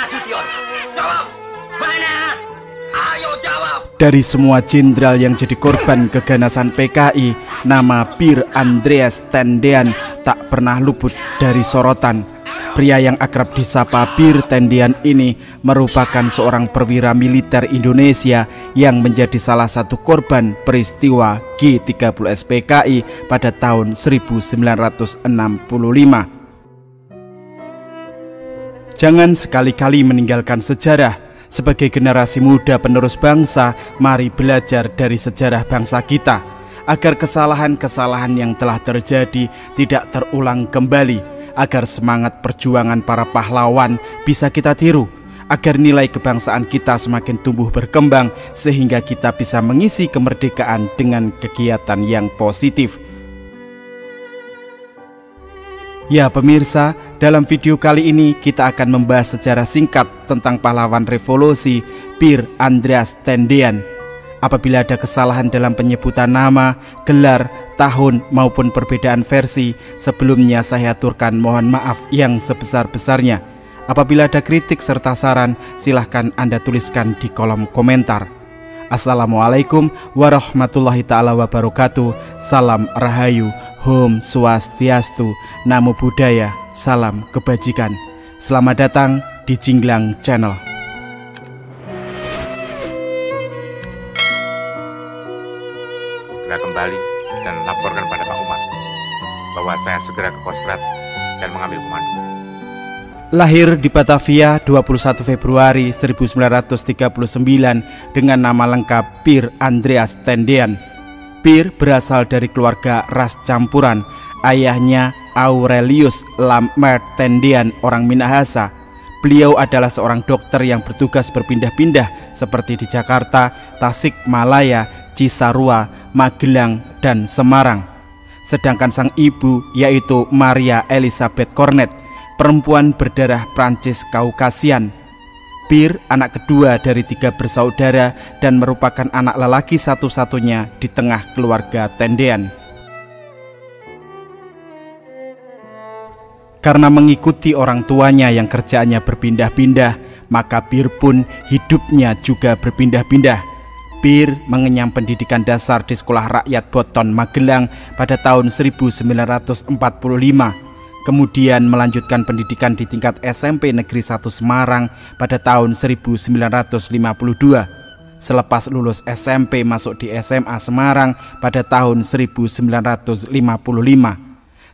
Nasution? Jawab! Mana? Ayo jawab! Dari semua jenderal yang jadi korban keganasan PKI, nama Pir Andreas Tendean tak pernah luput dari sorotan. Pria yang akrab disapa Pir Tendean ini merupakan seorang perwira militer Indonesia yang menjadi salah satu korban peristiwa G30S PKI pada tahun 1965. Jangan sekali-kali meninggalkan sejarah. Sebagai generasi muda penerus bangsa, mari belajar dari sejarah bangsa kita, agar kesalahan-kesalahan yang telah terjadi tidak terulang kembali, agar semangat perjuangan para pahlawan bisa kita tiru, agar nilai kebangsaan kita semakin tumbuh berkembang, sehingga kita bisa mengisi kemerdekaan dengan kegiatan yang positif. Ya pemirsa, dalam video kali ini kita akan membahas secara singkat tentang pahlawan revolusi Pir Andreas Tendean. Apabila ada kesalahan dalam penyebutan nama, gelar, tahun maupun perbedaan versi, sebelumnya saya aturkan mohon maaf yang sebesar-besarnya. Apabila ada kritik serta saran, silahkan Anda tuliskan di kolom komentar. Assalamualaikum warahmatullahi ta'ala wabarakatuh. Salam Rahayu, Om Swastiastu, Namo Buddhaya, salam kebajikan. Selamat datang di Jinglang Channel. Segera kembali dan laporkan pada Pak Umar bahwa saya segera ke Kostrad dan mengambil komando. Lahir di Batavia 21 Februari 1939 dengan nama lengkap Pir Andreas Tendean. Pir berasal dari keluarga ras campuran. Ayahnya Aurelius Lambert Tendean, orang Minahasa. Beliau adalah seorang dokter yang bertugas berpindah-pindah seperti di Jakarta, Tasikmalaya, Cisarua, Magelang, dan Semarang. Sedangkan sang ibu yaitu Maria Elizabeth Cornet, perempuan berdarah Prancis Kaukasian. Pir anak kedua dari 3 bersaudara dan merupakan anak lelaki satu-satunya di tengah keluarga Tendean. Karena mengikuti orang tuanya yang kerjaannya berpindah-pindah, maka Pir pun hidupnya juga berpindah-pindah. Pir mengenyam pendidikan dasar di Sekolah Rakyat Boton Magelang pada tahun 1945. Kemudian melanjutkan pendidikan di tingkat SMP Negeri 1 Semarang pada tahun 1952. Selepas lulus SMP masuk di SMA Semarang pada tahun 1955.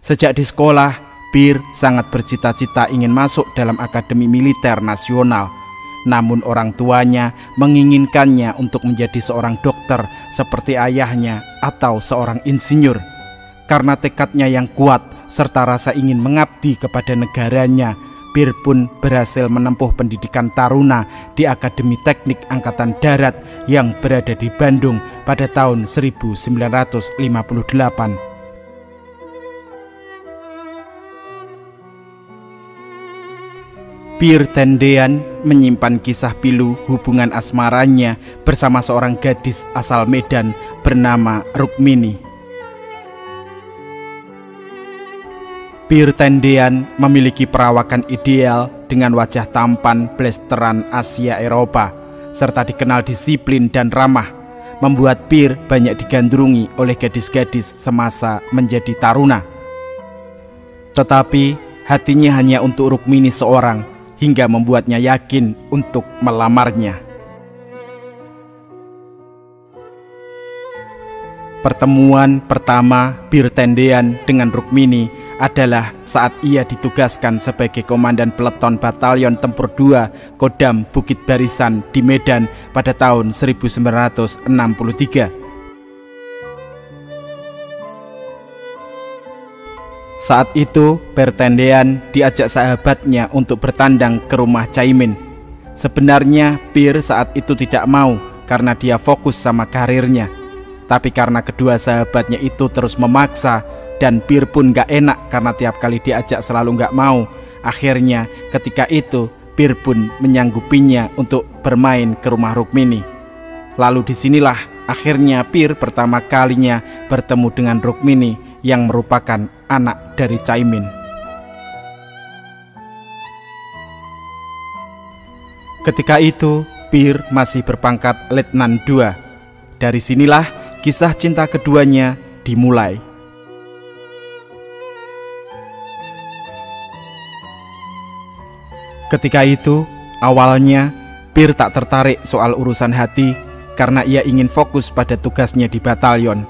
Sejak di sekolah, Pir sangat bercita-cita ingin masuk dalam Akademi Militer Nasional. Namun orang tuanya menginginkannya untuk menjadi seorang dokter seperti ayahnya atau seorang insinyur. Karena tekadnya yang kuat serta rasa ingin mengabdi kepada negaranya, Pir pun berhasil menempuh pendidikan taruna di Akademi Teknik Angkatan Darat yang berada di Bandung pada tahun 1958. Pir Tendean menyimpan kisah pilu hubungan asmaranya bersama seorang gadis asal Medan bernama Rukmini. Pir Tendean memiliki perawakan ideal dengan wajah tampan blasteran Asia Eropa, serta dikenal disiplin dan ramah, membuat Pir banyak digandrungi oleh gadis-gadis semasa menjadi taruna. Tetapi hatinya hanya untuk Rukmini seorang, hingga membuatnya yakin untuk melamarnya. Pertemuan pertama Pir Tendean dengan Rukmini adalah saat ia ditugaskan sebagai komandan peleton Batalion Tempur II Kodam Bukit Barisan di Medan pada tahun 1963. Saat itu, Pir Tendean diajak sahabatnya untuk bertandang ke rumah Caimin. Sebenarnya Pir saat itu tidak mau karena dia fokus sama karirnya. Tapi karena kedua sahabatnya itu terus memaksa, dan Pir pun gak enak karena tiap kali diajak selalu gak mau. Akhirnya ketika itu Pir pun menyanggupinya untuk bermain ke rumah Rukmini. Lalu disinilah akhirnya Pir pertama kalinya bertemu dengan Rukmini yang merupakan anak dari Caimin. Ketika itu, Pir masih berpangkat Letnan II. Dari sinilah kisah cinta keduanya dimulai. Ketika itu, awalnya Pir tak tertarik soal urusan hati karena ia ingin fokus pada tugasnya di batalion.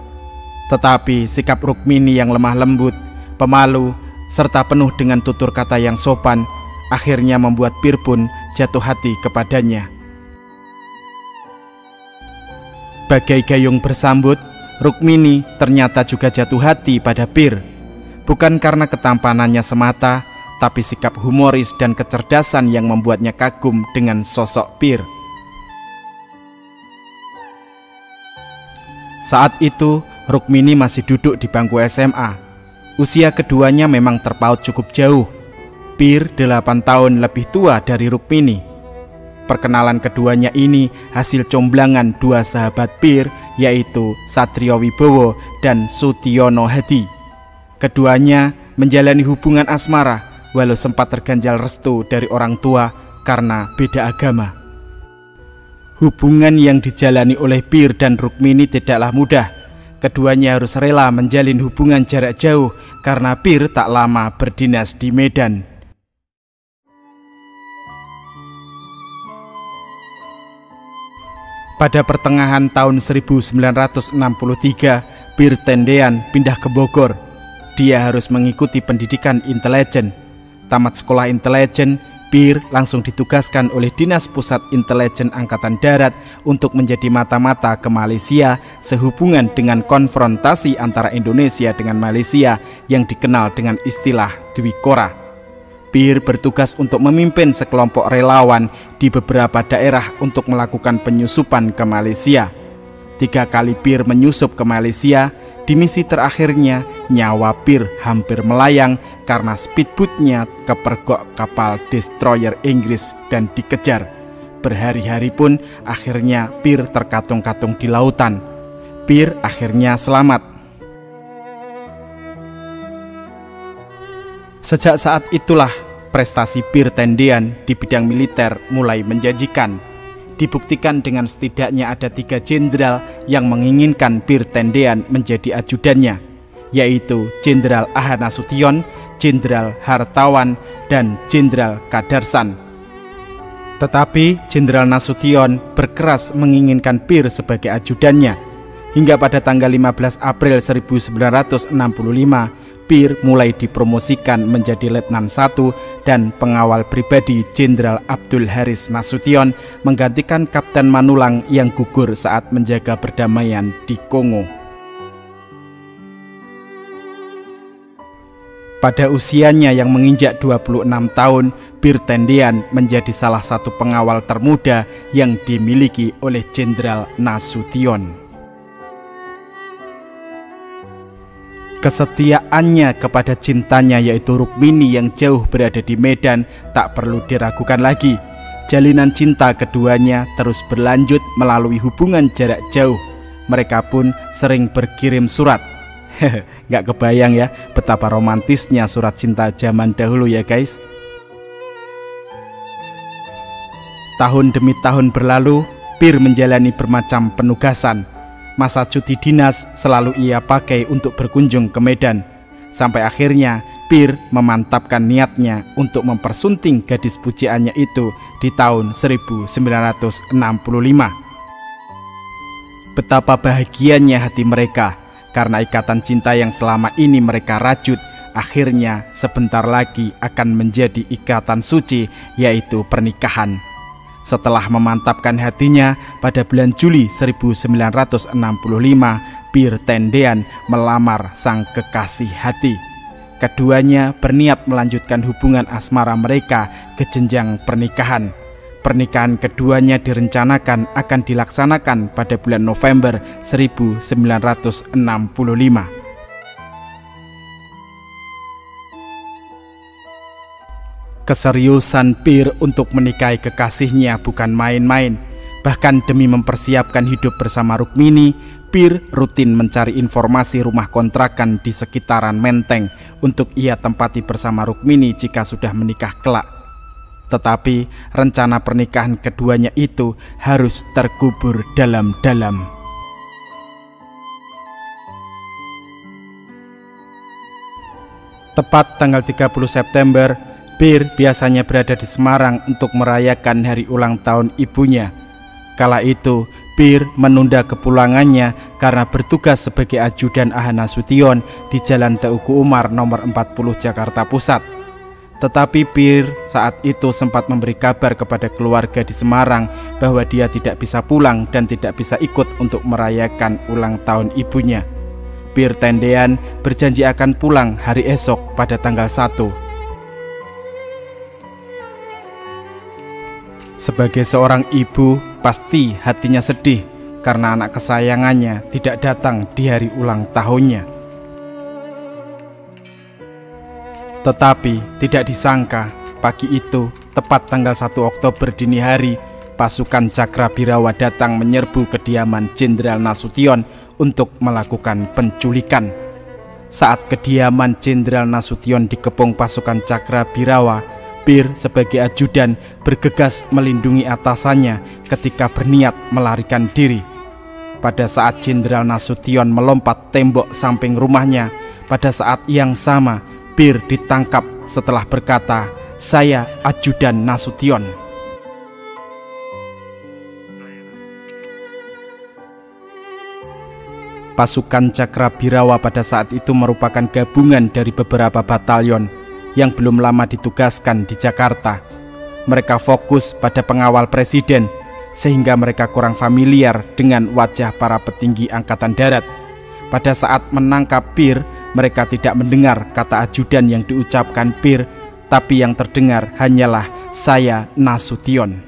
Tetapi sikap Rukmini yang lemah lembut, pemalu, serta penuh dengan tutur kata yang sopan akhirnya membuat Pir pun jatuh hati kepadanya. Bagai gayung bersambut, Rukmini ternyata juga jatuh hati pada Pir. Bukan karena ketampanannya semata, tapi sikap humoris dan kecerdasan yang membuatnya kagum dengan sosok Pir. Saat itu, Rukmini masih duduk di bangku SMA. Usia keduanya memang terpaut cukup jauh. Pir 8 tahun lebih tua dari Rukmini. Perkenalan keduanya ini hasil comblangan dua sahabat Pir, yaitu Satrio Wibowo dan Sutiono Hadi. Keduanya menjalani hubungan asmara, walau sempat terganjal restu dari orang tua karena beda agama. Hubungan yang dijalani oleh Pir dan Rukmini tidaklah mudah. Keduanya harus rela menjalin hubungan jarak jauh karena Pir tak lama berdinas di Medan. Pada pertengahan tahun 1963, Pir Tendean pindah ke Bogor. Dia harus mengikuti pendidikan intelijen. Tamat sekolah intelijen, Pir langsung ditugaskan oleh Dinas Pusat Intelijen Angkatan Darat untuk menjadi mata-mata ke Malaysia sehubungan dengan konfrontasi antara Indonesia dengan Malaysia yang dikenal dengan istilah Dwikora. Pir bertugas untuk memimpin sekelompok relawan di beberapa daerah untuk melakukan penyusupan ke Malaysia. 3 kali Pir menyusup ke Malaysia. Di misi terakhirnya, nyawa Pir hampir melayang karena speedboatnya kepergok kapal destroyer Inggris dan dikejar. Berhari-hari pun akhirnya Pir terkatung-katung di lautan. Pir akhirnya selamat. Sejak saat itulah prestasi Pir Tendean di bidang militer mulai menjanjikan. Dibuktikan dengan setidaknya ada 3 jenderal yang menginginkan Pir Tendean menjadi ajudannya, yaitu Jenderal Aha Nasution, Jenderal Hartawan, dan Jenderal Kadarsan. Tetapi Jenderal Nasution berkeras menginginkan Pir sebagai ajudannya. Hingga pada tanggal 15 April 1965, Pir mulai dipromosikan menjadi Letnan I dan pengawal pribadi Jenderal Abdul Haris Nasution menggantikan Kapten Manulang yang gugur saat menjaga perdamaian di Kongo. Pada usianya yang menginjak 26 tahun, Pir Tendean menjadi salah satu pengawal termuda yang dimiliki oleh Jenderal Nasution. Kesetiaannya kepada cintanya yaitu Rukmini yang jauh berada di Medan tak perlu diragukan lagi. Jalinan cinta keduanya terus berlanjut melalui hubungan jarak jauh. Mereka pun sering berkirim surat. Gak kebayang ya betapa romantisnya surat cinta zaman dahulu ya guys. Tahun demi tahun berlalu, Pir menjalani bermacam penugasan. Masa cuti dinas selalu ia pakai untuk berkunjung ke Medan. Sampai akhirnya Pir memantapkan niatnya untuk mempersunting gadis pujiannya itu di tahun 1965. Betapa bahagianya hati mereka karena ikatan cinta yang selama ini mereka rajut akhirnya sebentar lagi akan menjadi ikatan suci, yaitu pernikahan. Setelah memantapkan hatinya, pada bulan Juli 1965, Pir Tendean melamar sang kekasih hati. Keduanya berniat melanjutkan hubungan asmara mereka ke jenjang pernikahan. Pernikahan keduanya direncanakan akan dilaksanakan pada bulan November 1965. Keseriusan Pir untuk menikahi kekasihnya bukan main-main. Bahkan demi mempersiapkan hidup bersama Rukmini, Pir rutin mencari informasi rumah kontrakan di sekitaran Menteng untuk ia tempati bersama Rukmini jika sudah menikah kelak. Tetapi rencana pernikahan keduanya itu harus terkubur dalam-dalam. Tepat tanggal 30 September, Pir biasanya berada di Semarang untuk merayakan hari ulang tahun ibunya. Kala itu, Pir menunda kepulangannya karena bertugas sebagai ajudan Aha Nasution di Jalan Teuku Umar nomor 40 Jakarta Pusat. Tetapi Pir saat itu sempat memberi kabar kepada keluarga di Semarang bahwa dia tidak bisa pulang dan tidak bisa ikut untuk merayakan ulang tahun ibunya. Pir Tendean berjanji akan pulang hari esok pada tanggal 1. Sebagai seorang ibu, pasti hatinya sedih karena anak kesayangannya tidak datang di hari ulang tahunnya. Tetapi tidak disangka, pagi itu, tepat tanggal 1 Oktober dini hari, pasukan Cakrabirawa datang menyerbu kediaman Jenderal Nasution untuk melakukan penculikan. Saat kediaman Jenderal Nasution dikepung pasukan Cakrabirawa, Pir sebagai ajudan bergegas melindungi atasannya ketika berniat melarikan diri. Pada saat Jenderal Nasution melompat tembok samping rumahnya, pada saat yang sama, Pir ditangkap setelah berkata, "Saya ajudan Nasution." Pasukan Cakrabirawa pada saat itu merupakan gabungan dari beberapa batalyon yang belum lama ditugaskan di Jakarta. Mereka fokus pada pengawal presiden, sehingga mereka kurang familiar dengan wajah para petinggi angkatan darat. Pada saat menangkap Pir, mereka tidak mendengar kata ajudan yang diucapkan Pir, tapi yang terdengar hanyalah "Saya Nasution."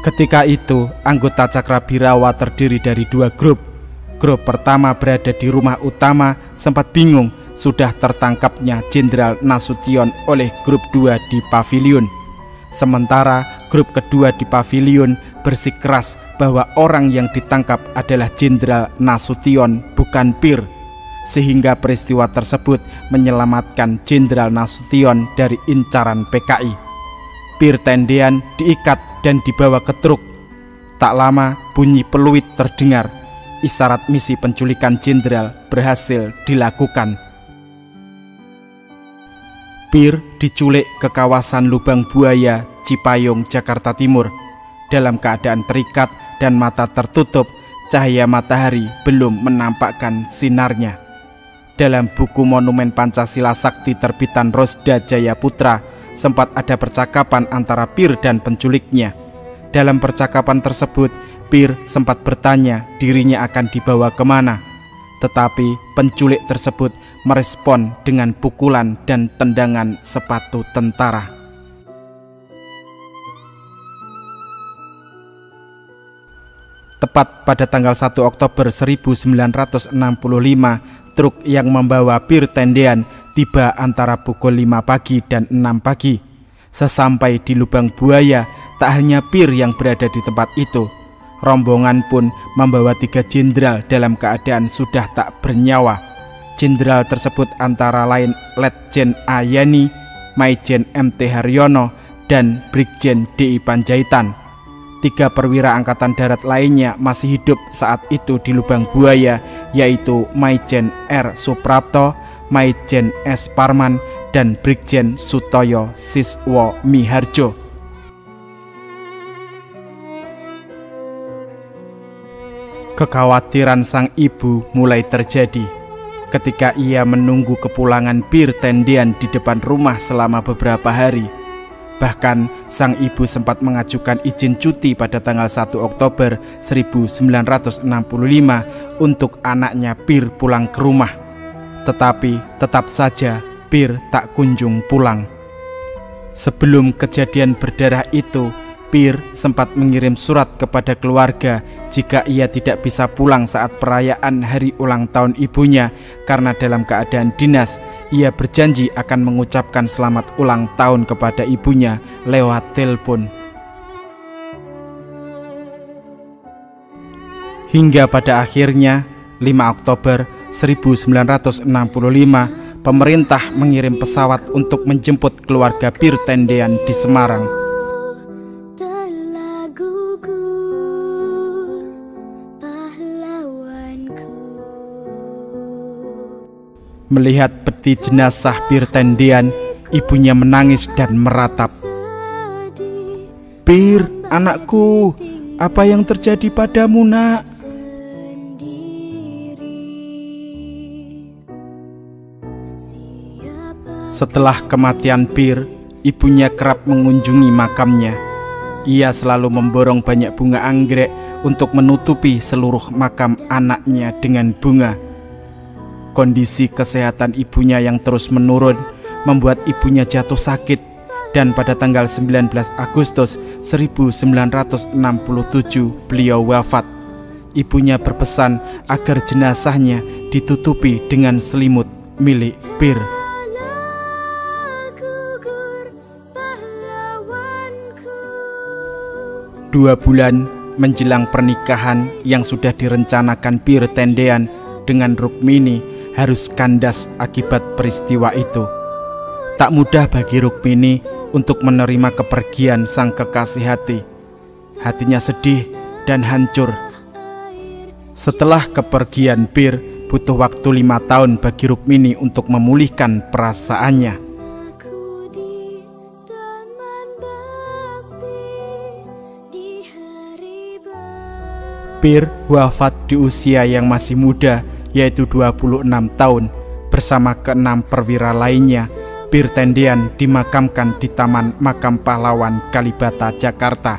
Ketika itu, anggota Cakrabirawa terdiri dari 2 grup. Grup pertama berada di rumah utama, sempat bingung sudah tertangkapnya Jenderal Nasution oleh grup 2 di pavilion. Sementara grup kedua di pavilion bersikeras bahwa orang yang ditangkap adalah Jenderal Nasution, bukan Pir, sehingga peristiwa tersebut menyelamatkan Jenderal Nasution dari incaran PKI. Pir Tendean diikat dan dibawa ke truk. Tak lama bunyi peluit terdengar. Isyarat misi penculikan jenderal berhasil dilakukan. Pir diculik ke kawasan Lubang Buaya, Cipayung, Jakarta Timur. Dalam keadaan terikat dan mata tertutup, cahaya matahari belum menampakkan sinarnya. Dalam buku Monumen Pancasila Sakti terbitan Rosda Jaya Putra, sempat ada percakapan antara Pir dan penculiknya. Dalam percakapan tersebut, Pir sempat bertanya dirinya akan dibawa kemana. Tetapi penculik tersebut merespon dengan pukulan dan tendangan sepatu tentara. Tepat pada tanggal 1 Oktober 1965, truk yang membawa Pir Tendean tiba antara pukul 5 pagi dan 6 pagi. Sesampai di Lubang Buaya, tak hanya Pir yang berada di tempat itu. Rombongan pun membawa 3 jenderal dalam keadaan sudah tak bernyawa. Jenderal tersebut antara lain Letjen Ayani, Maijen MT Haryono, dan Brigjen DI Panjaitan. 3 perwira angkatan darat lainnya masih hidup saat itu di Lubang Buaya, yaitu Maijen R. Suprapto, Maijen S. Parman, dan Brigjen Sutoyo Siswo Miharjo. Kekhawatiran sang ibu mulai terjadi ketika ia menunggu kepulangan Pir Tendean di depan rumah selama beberapa hari. Bahkan sang ibu sempat mengajukan izin cuti pada tanggal 1 Oktober 1965 untuk anaknya Pir pulang ke rumah. Tetapi tetap saja Pir tak kunjung pulang. Sebelum kejadian berdarah itu, Pir sempat mengirim surat kepada keluarga jika ia tidak bisa pulang saat perayaan hari ulang tahun ibunya karena dalam keadaan dinas. Ia berjanji akan mengucapkan selamat ulang tahun kepada ibunya lewat telepon. Hingga pada akhirnya 5 Oktober 1965, pemerintah mengirim pesawat untuk menjemput keluarga Pir Tendean di Semarang. Melihat peti jenazah Pir Tendean, ibunya menangis dan meratap. "Pir, anakku, apa yang terjadi padamu, nak?" Setelah kematian Pir, ibunya kerap mengunjungi makamnya. Ia selalu memborong banyak bunga anggrek untuk menutupi seluruh makam anaknya dengan bunga. Kondisi kesehatan ibunya yang terus menurun membuat ibunya jatuh sakit, dan pada tanggal 19 Agustus 1967 beliau wafat. Ibunya berpesan agar jenazahnya ditutupi dengan selimut milik Pir. Dua bulan menjelang pernikahan yang sudah direncanakan Pir Tendean dengan Rukmini harus kandas akibat peristiwa itu. Tak mudah bagi Rukmini untuk menerima kepergian sang kekasih hati. Hatinya sedih dan hancur. Setelah kepergian Pir, butuh waktu 5 tahun bagi Rukmini untuk memulihkan perasaannya. Pir wafat di usia yang masih muda, yaitu 26 tahun. Bersama ke-6 perwira lainnya, Pir Tendean dimakamkan di Taman Makam Pahlawan Kalibata, Jakarta.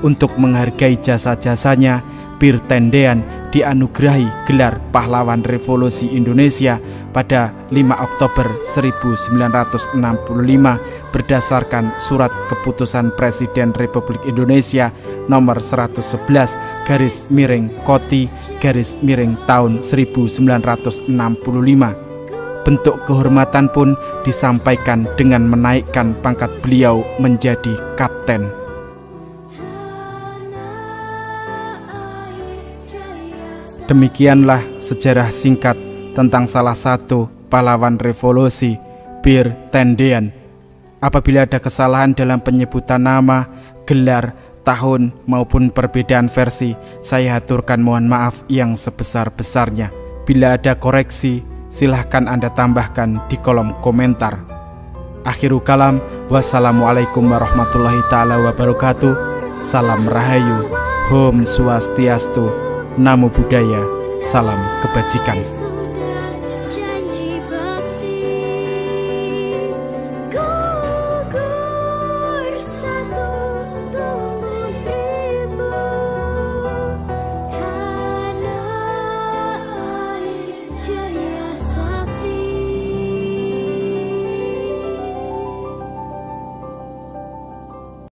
Untuk menghargai jasa-jasanya, Pir Tendean dianugerahi gelar Pahlawan Revolusi Indonesia pada 5 Oktober 1965 berdasarkan Surat Keputusan Presiden Republik Indonesia nomor 111/Koti/tahun 1965. Bentuk kehormatan pun disampaikan dengan menaikkan pangkat beliau menjadi kapten. Demikianlah sejarah singkat tentang salah satu pahlawan revolusi, Pir Tendean. Apabila ada kesalahan dalam penyebutan nama, gelar, tahun maupun perbedaan versi, saya haturkan mohon maaf yang sebesar-besarnya. Bila ada koreksi, silahkan Anda tambahkan di kolom komentar. Akhirul kalam, wassalamualaikum warahmatullahi ta'ala wabarakatuh. Salam Rahayu, Om Swastiastu, Namo Buddhaya, salam kebajikan.